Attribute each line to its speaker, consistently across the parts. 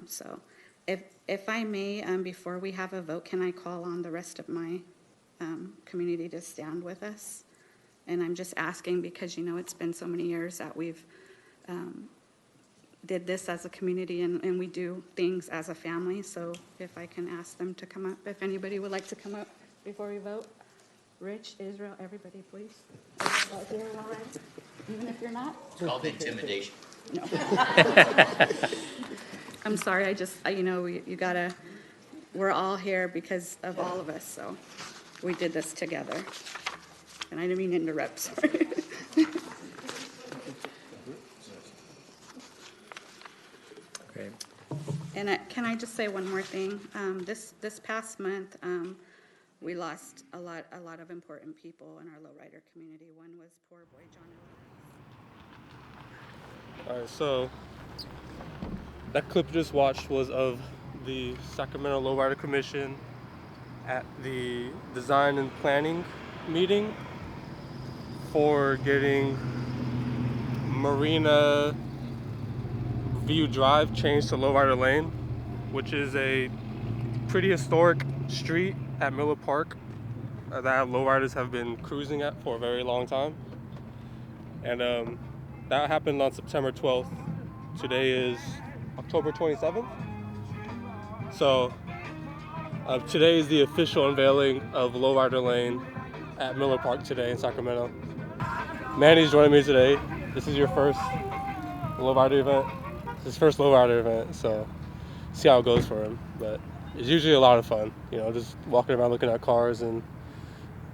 Speaker 1: So if I may, before we have a vote, can I call on the rest of my community to stand with us? And I'm just asking because, it's been so many years that we've did this as a community, and we do things as a family. So if I can ask them to come up, if anybody would like to come up before we vote. Rich, Israel, everybody, please. Here, Lauren, even if you're not.
Speaker 2: It's called intimidation.
Speaker 1: No. I'm sorry, you gotta, we're all here because of all of us, so we did this together. And I didn't mean to interrupt, sorry.
Speaker 3: Great.
Speaker 1: And can I just say one more thing? This past month, we lost a lot of important people in our lowrider community. One was poor boy John.
Speaker 4: All right, so that clip you just watched was of the Sacramento Lowrider Commission at the design and planning meeting for getting Marina View Drive changed to Lowrider Lane, which is a pretty historic street at Miller Park that lowriders have been cruising at for a very long time. And that happened on September 12th. Today is October 27th. So today is the official unveiling of Lowrider Lane at Miller Park today in Sacramento. Manny's joining me today. This is your first lowrider event. It's his first lowrider event, so see how it goes for him. But it's usually a lot of fun, just walking around looking at cars and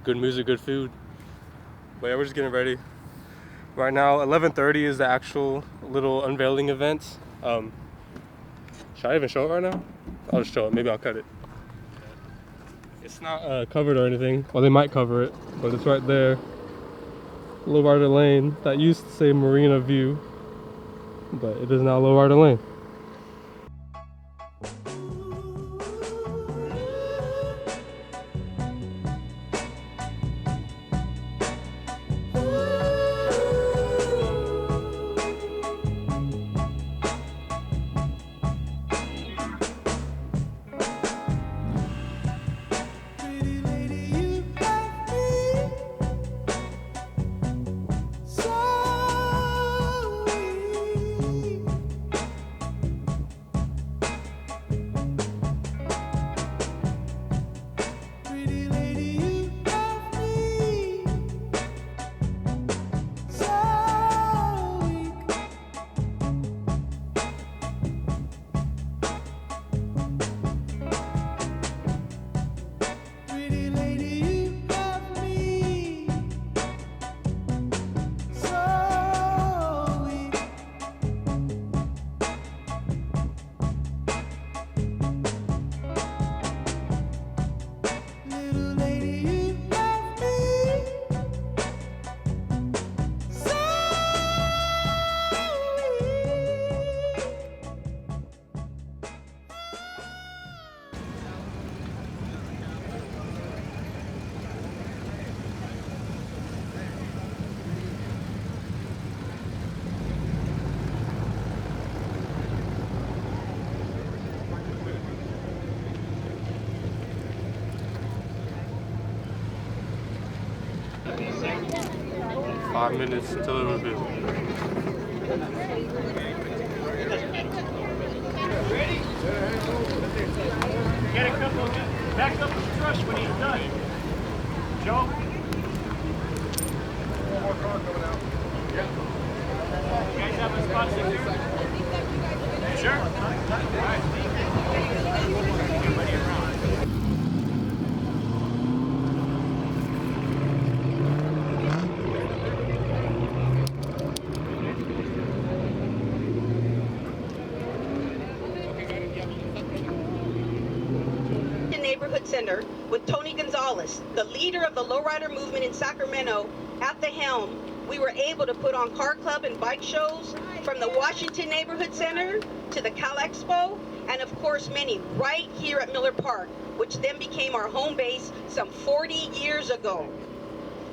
Speaker 4: good music, good food. But yeah, we're just getting ready. Right now, 11:30 is the actual little unveiling event. Should I even show it right now? I'll just show it. Maybe I'll cut it. It's not covered or anything. Well, they might cover it, but it's right there. Lowrider Lane. That used to say Marina View, but it is now Lowrider Lane. Five minutes until the reveal.
Speaker 5: Ready? Get a couple, back up the truck when he's done. Joe? One more car coming out. Yeah. You guys have a spot secure? Sure? All right. Everybody around.
Speaker 6: Center with Tony Gonzalez, the leader of the lowrider movement in Sacramento, at the helm. We were able to put on car club and bike shows from the Washington Neighborhood Center to the Cal Expo, and of course many right here at Miller Park, which then became our home base some 40 years ago.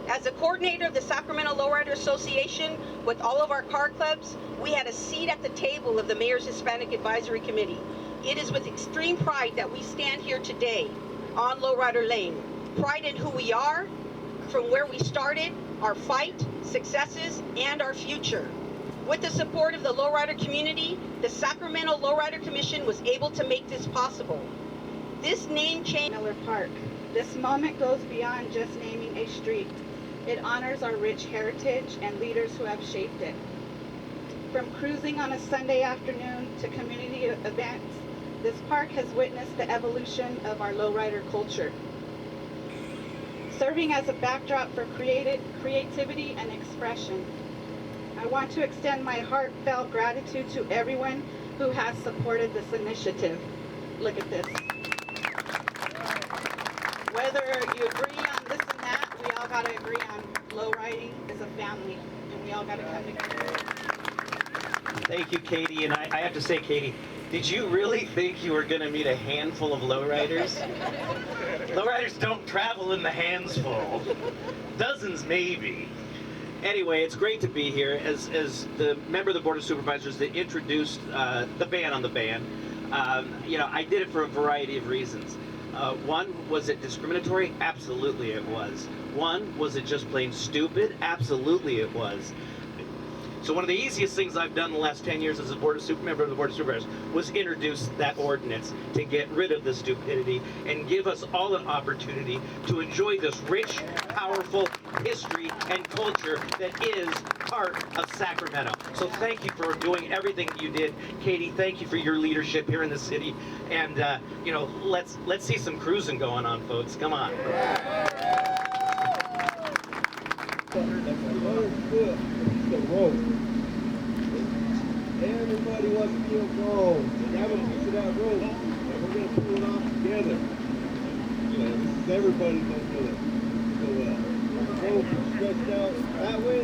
Speaker 6: As the coordinator of the Sacramento Lowrider Association with all of our car clubs, we had a seat at the table of the Mayor's Hispanic Advisory Committee. It is with extreme pride that we stand here today on Lowrider Lane. Pride in who we are, from where we started, our fight, successes, and our future. With the support of the Lowrider community, the Sacramento Lowrider Commission was able to make this possible. This name change
Speaker 1: Miller Park. This moment goes beyond just naming a street. It honors our rich heritage and leaders who have shaped it. From cruising on a Sunday afternoon to community events, this park has witnessed the evolution of our lowrider culture, serving as a backdrop for creativity and expression. I want to extend my heartfelt gratitude to everyone who has supported this initiative. Look at this. Whether you agree on this and that, we all got to agree on lowriding is a family, and we all got to come together.
Speaker 2: Thank you, Katie. And I have to say, Katie, did you really think you were going to meet a handful of lowriders? Lowriders don't travel in the hands full. Dozens, maybe. Anyway, it's great to be here as the member of the Board of Supervisors that introduced the ban on the ban. I did it for a variety of reasons. One, was it discriminatory? Absolutely it was. One, was it just plain stupid? Absolutely it was. So one of the easiest things I've done in the last 10 years as a member of the Board of Supervisors was introduce that ordinance to get rid of the stupidity and give us all an opportunity to enjoy this rich, powerful history and culture that is part of Sacramento. So thank you for doing everything you did. Katie, thank you for your leadership here in the city. And, let's see some cruising going on, folks. Come on.
Speaker 7: Everybody wants to feel gold. Have a piece of that rope, and we're going to pull it off together. This is everybody's going to do it. So, the rope is stretched out that way.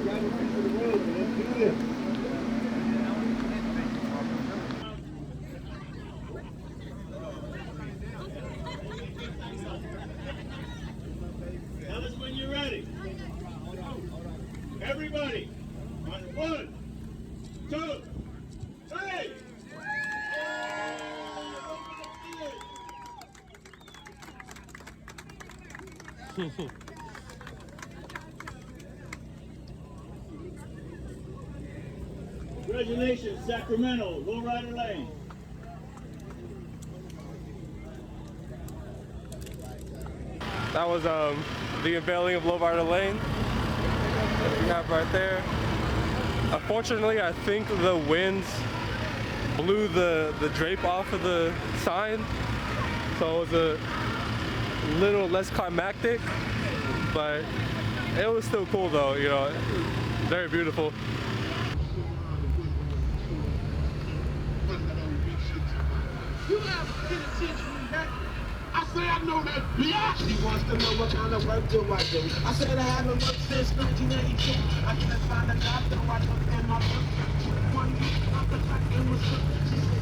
Speaker 7: Grab a piece of the rope, and let's do this.
Speaker 5: Tell us when you're ready. Everybody, on 1, 2, 3. Congratulations, Sacramento, Lowrider Lane.
Speaker 4: That was the unveiling of Lowrider Lane that we have right there. Unfortunately, I think the winds blew the drape off of the sign, so it was a little less climactic, but it was still cool though, very beautiful.
Speaker 7: You have been since I say I know that bitch. She wants to know what kind of work do I do. I said I haven't worked since 1982. I can't find a job, so I looked in my book. 1 week, I'm the back in was shook. She said,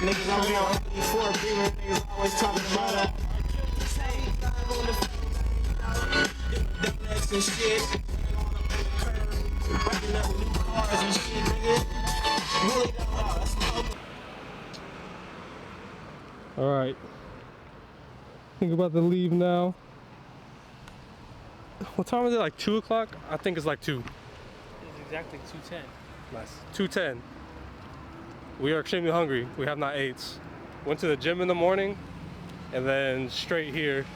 Speaker 8: niggas on me on 84 beamer, niggas always talking about that. And shit. Breaking up new cars and shit, nigga. Really don't know.
Speaker 4: All right, think about to leave now. What time is it? Like 2 o'clock? I think it's like 2.
Speaker 9: It's exactly 2:10.
Speaker 4: Nice. 2:10. We are extremely hungry. We have not ate. Went to the gym in the morning and then straight here.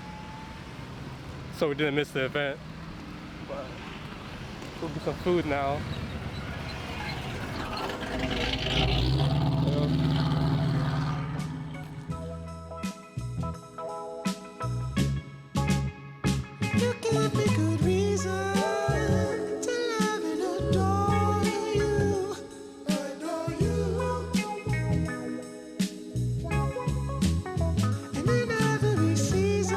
Speaker 4: so we didn't miss the event. But we'll get some food now.
Speaker 8: You give me good reason to love and adore you. Adore you. And in every season,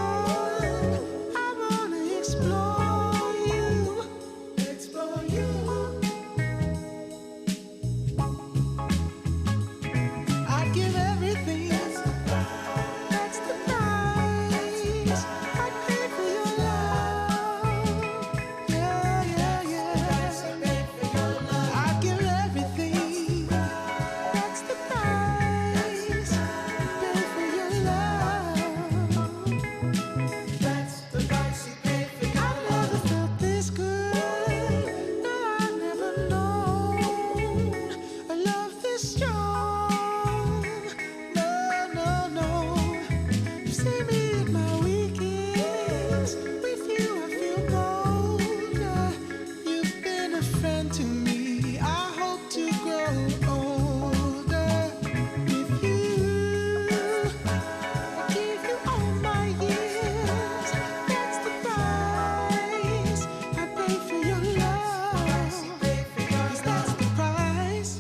Speaker 8: I wanna explore you. Explore you. I'd give everything. That's the price I'd pay for your love. Yeah, yeah, yeah. I'd give everything. That's the price I'd pay for your love. That's the price you pay for your love. I've never felt this good. No, I've never known a love this strong. No, no, no. You see me at my weekends. With you, I feel bolder. You've been a friend to me. I hope to grow older with you. I give you all my years. That's the price I pay for your love. Yes, that's the price.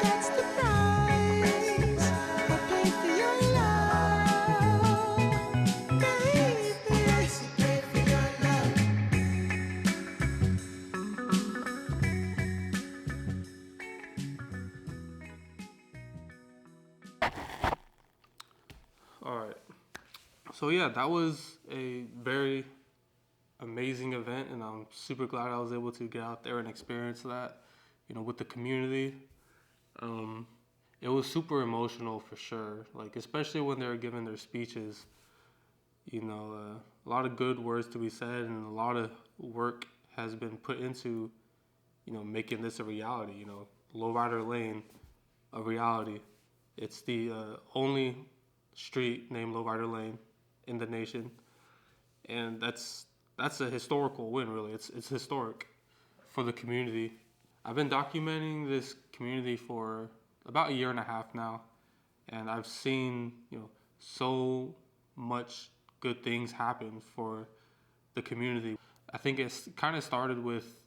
Speaker 8: That's the price I pay for your love, baby. Pay for your love.
Speaker 4: All right. So yeah, that was a very amazing event, and I'm super glad I was able to get out there and experience that, with the community. It was super emotional for sure, like especially when they were giving their speeches. A lot of good words to be said, and a lot of work has been put into, making this a reality. Lowrider Lane, a reality. It's the only street named Lowrider Lane in the nation, and that's a historical win. Really, it's historic for the community. I've been documenting this community for about a year and a half now, and I've seen so much good things happen for the community. I think it's kind of started with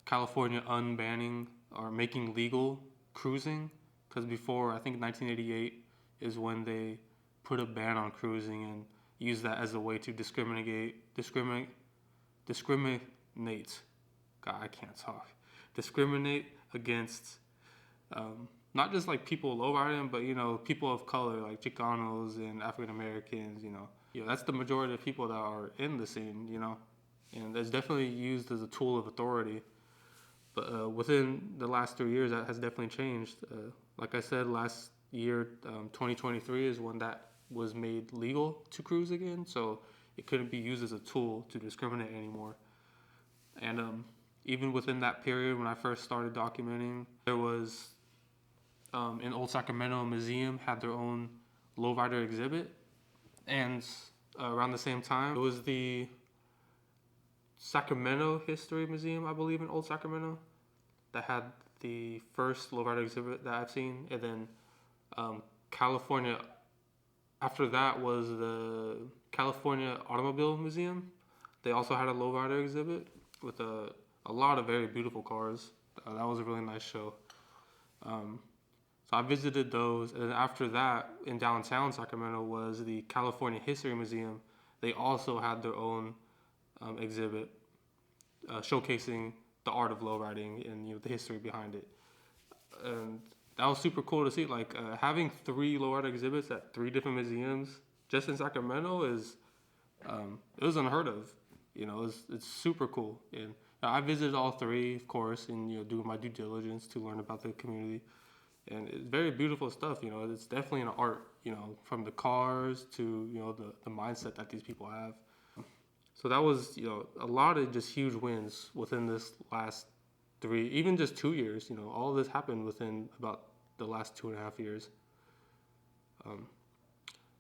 Speaker 4: California unbanning or making legal cruising, because before, I think 1988 is when they put a ban on cruising and used that as a way to discriminate. God, I can't talk. Discriminate against not just like people lowriding, but people of color like Chicanos and African Americans. That's the majority of people that are in the scene. And it's definitely used as a tool of authority. But within the last 3 years, that has definitely changed. Like I said, last year, 2023 is when that was made legal to cruise again. So it couldn't be used as a tool to discriminate anymore. And even within that period, when I first started documenting, there was in Old Sacramento, museum had their own lowrider exhibit. And around the same time, it was the Sacramento History Museum, I believe, in Old Sacramento, that had the first lowrider exhibit that I've seen. And then California, after that, was the California Automobile Museum. They also had a lowrider exhibit with a lot of very beautiful cars. That was a really nice show. So I visited those, and after that, in downtown Sacramento was the California History Museum. They also had their own exhibit showcasing the art of lowriding and the history behind it. And that was super cool to see. Like having 3 lowrider exhibits at 3 different museums just in Sacramento is it was unheard of. It's super cool. And I visited all 3, of course, and doing my due diligence to learn about the community. And it's very beautiful stuff. It's definitely an art. From the cars to the mindset that these people have. So that was a lot of just huge wins within this last 3, even just 2 years. All of this happened within about the last 2.5 years.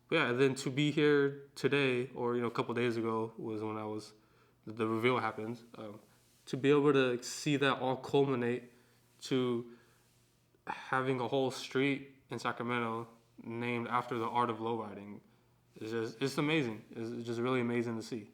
Speaker 4: But yeah, and then to be here today, or a couple days ago, was when the reveal happened. To be able to see that all culminate to having a whole street in Sacramento named after the art of lowriding is just, it's amazing. It's just really amazing to see.